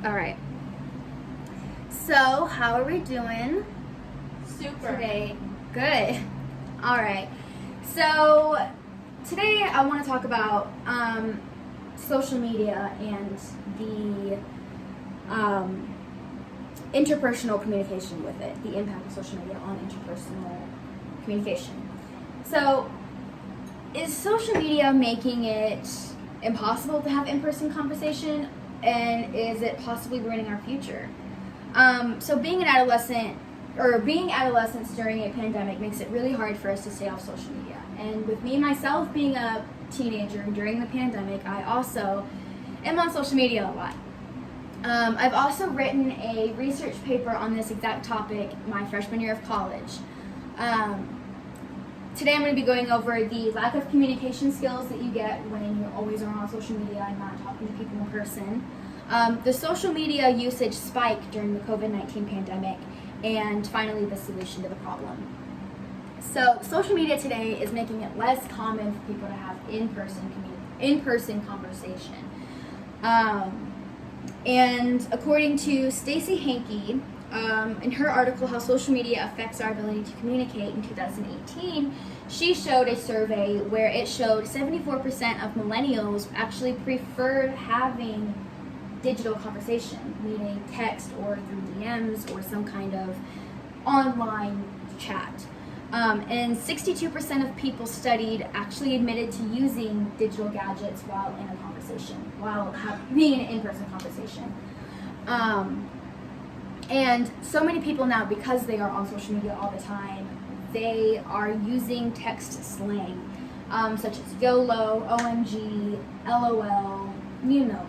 All right. So, how are we doing Super. today? Good. All right. So, today I want to talk about social media and the interpersonal communication with it, the impact of social media on interpersonal communication. So, is social media making it impossible to have in-person conversation, and is it possibly ruining our future? So being adolescents during a pandemic makes it really hard for us to stay off social media. And with me myself being a teenager during the pandemic, I also am on social media a lot. I've also written a research paper on this exact topic my freshman year of college. Today I'm going to be going over the lack of communication skills that you get when you always are on social media and not talking to people in person. The social media usage spike during the COVID-19 pandemic, and finally the solution to the problem. So social media today is making it less common for people to have in-person conversation. And according to Stacy Hankey, in her article, How Social Media Affects Our Ability to Communicate in 2018, she showed a survey where it showed 74% of millennials actually preferred having digital conversation, meaning text or through DMs or some kind of online chat. And 62% of people studied actually admitted to using digital gadgets while in a conversation, while being in an in-person conversation. And so many people now, because they are on social media all the time, they are using text slang, such as YOLO, OMG, LOL,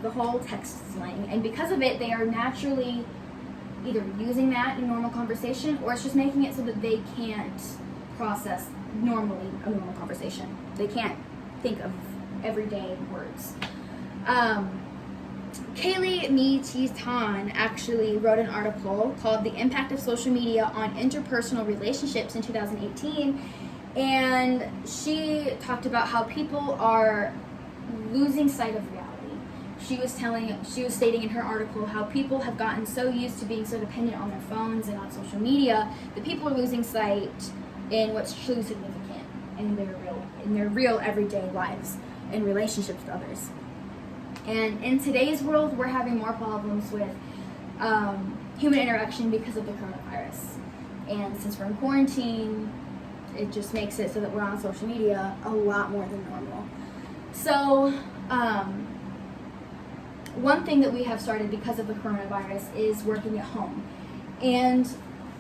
the whole text slang. And because of it, they are naturally either using that in normal conversation, or it's just making it so that they can't process normally a normal conversation. They can't think of everyday words. Kaylee Mee-Tan actually wrote an article called The Impact of Social Media on Interpersonal Relationships in 2018, and she talked about how people are losing sight of reality. She was stating in her article how people have gotten so used to being so dependent on their phones and on social media that people are losing sight in what's truly significant in their real everyday lives and relationships with others. And in today's world, we're having more problems with human interaction because of the coronavirus. And since we're in quarantine, it just makes it so that we're on social media a lot more than normal. So, one thing that we have started because of the coronavirus is working at home. And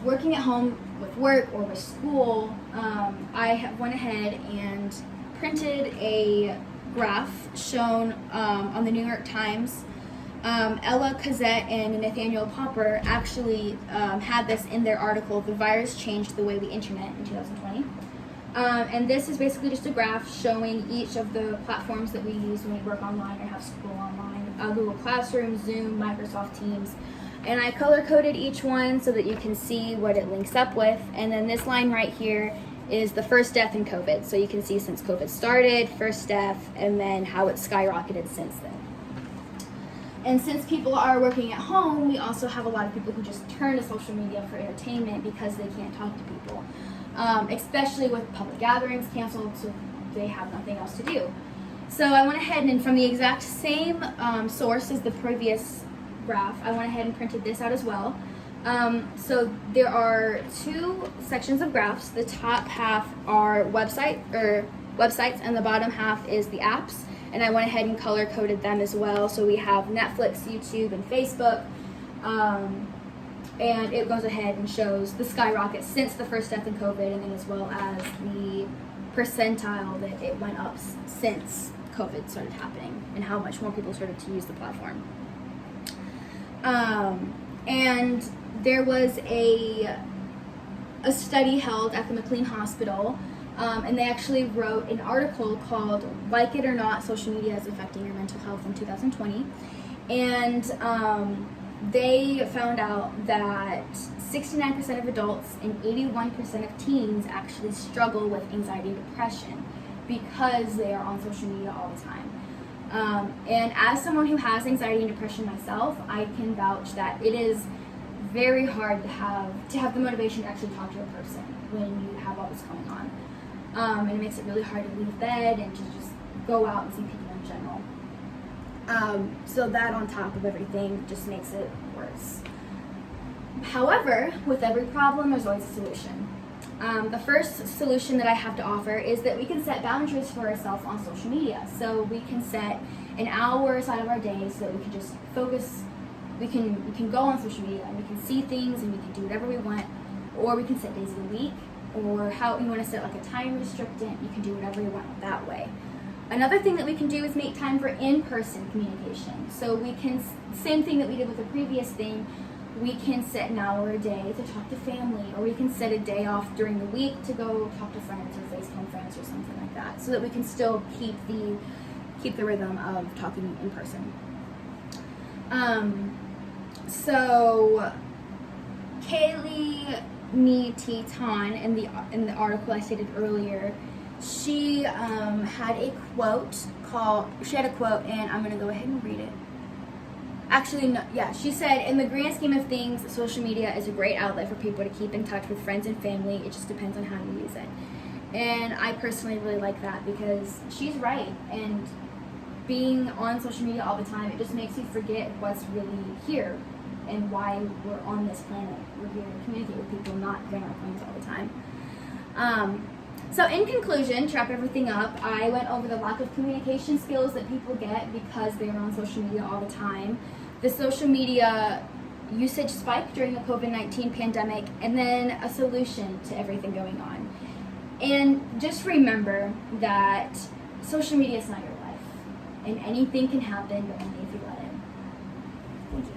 working at home with work or with school, I went ahead and printed a graph shown on the New York Times. Ella Cazette and Nathaniel Popper actually had this in their article, The Virus Changed the Way We Internet, in 2020. And this is basically just a graph showing each of the platforms that we use when we work online or have school online. Google Classroom, Zoom, Microsoft Teams. And I color-coded each one so that you can see what it links up with. And then this line right here is the first death in COVID. So you can see since COVID started, first death, and then how it's skyrocketed since then. And since people are working at home, we also have a lot of people who just turn to social media for entertainment because they can't talk to people. Especially with public gatherings canceled, so they have nothing else to do. So I went ahead and from the exact same source as the previous graph, I went ahead and printed this out as well. So there are two sections of graphs. The top half are websites, and the bottom half is the apps. And I went ahead and color coded them as well. So we have Netflix, YouTube, and Facebook. And it goes ahead and shows the skyrocket since the first death in COVID, and then as well as the percentile that it went up since COVID started happening and how much more people started to use the platform. And there was a study held at the McLean Hospital, and they actually wrote an article called Like It or Not, Social Media is Affecting Your Mental Health in 2020. And they found out that 69% of adults and 81% of teens actually struggle with anxiety and depression because they are on social media all the time. And as someone who has anxiety and depression myself, I can vouch that it is very hard to have the motivation to actually talk to a person when you have all this going on. And it makes it really hard to leave bed and to just go out and see people in general. So that on top of everything just makes it worse. However, with every problem, there's always a solution. The first solution that I have to offer is that we can set boundaries for ourselves on social media. So we can set an hour aside of our day so that we can just focus. We can go on social media and we can see things and we can do whatever we want, or we can set days of the week, or how you want to set like a time restrictant. You can do whatever you want that way. Another thing that we can do is make time for in-person communication. So we can, same thing that we did with the previous thing, we can set an hour a day to talk to family, or we can set a day off during the week to go talk to friends or FaceTime friends or something like that, so that we can still keep the rhythm of talking in person. So Kaylee Me Tan in the article I stated earlier, she had a quote, and I'm gonna go ahead and read it. Actually, no, yeah, she said, in the grand scheme of things, social media is a great outlet for people to keep in touch with friends and family. It just depends on how you use it. And I personally really like that, because she's right. And being on social media all the time, it just makes you forget what's really here and why we're on this planet. We're here to communicate with people, not bring our phones all the time. So in conclusion, to wrap everything up, I went over the lack of communication skills that people get because they're on social media all the time, the social media usage spike during the COVID-19 pandemic, and then a solution to everything going on. And just remember that social media is not your life, and anything can happen, but only if you let it. Thank you.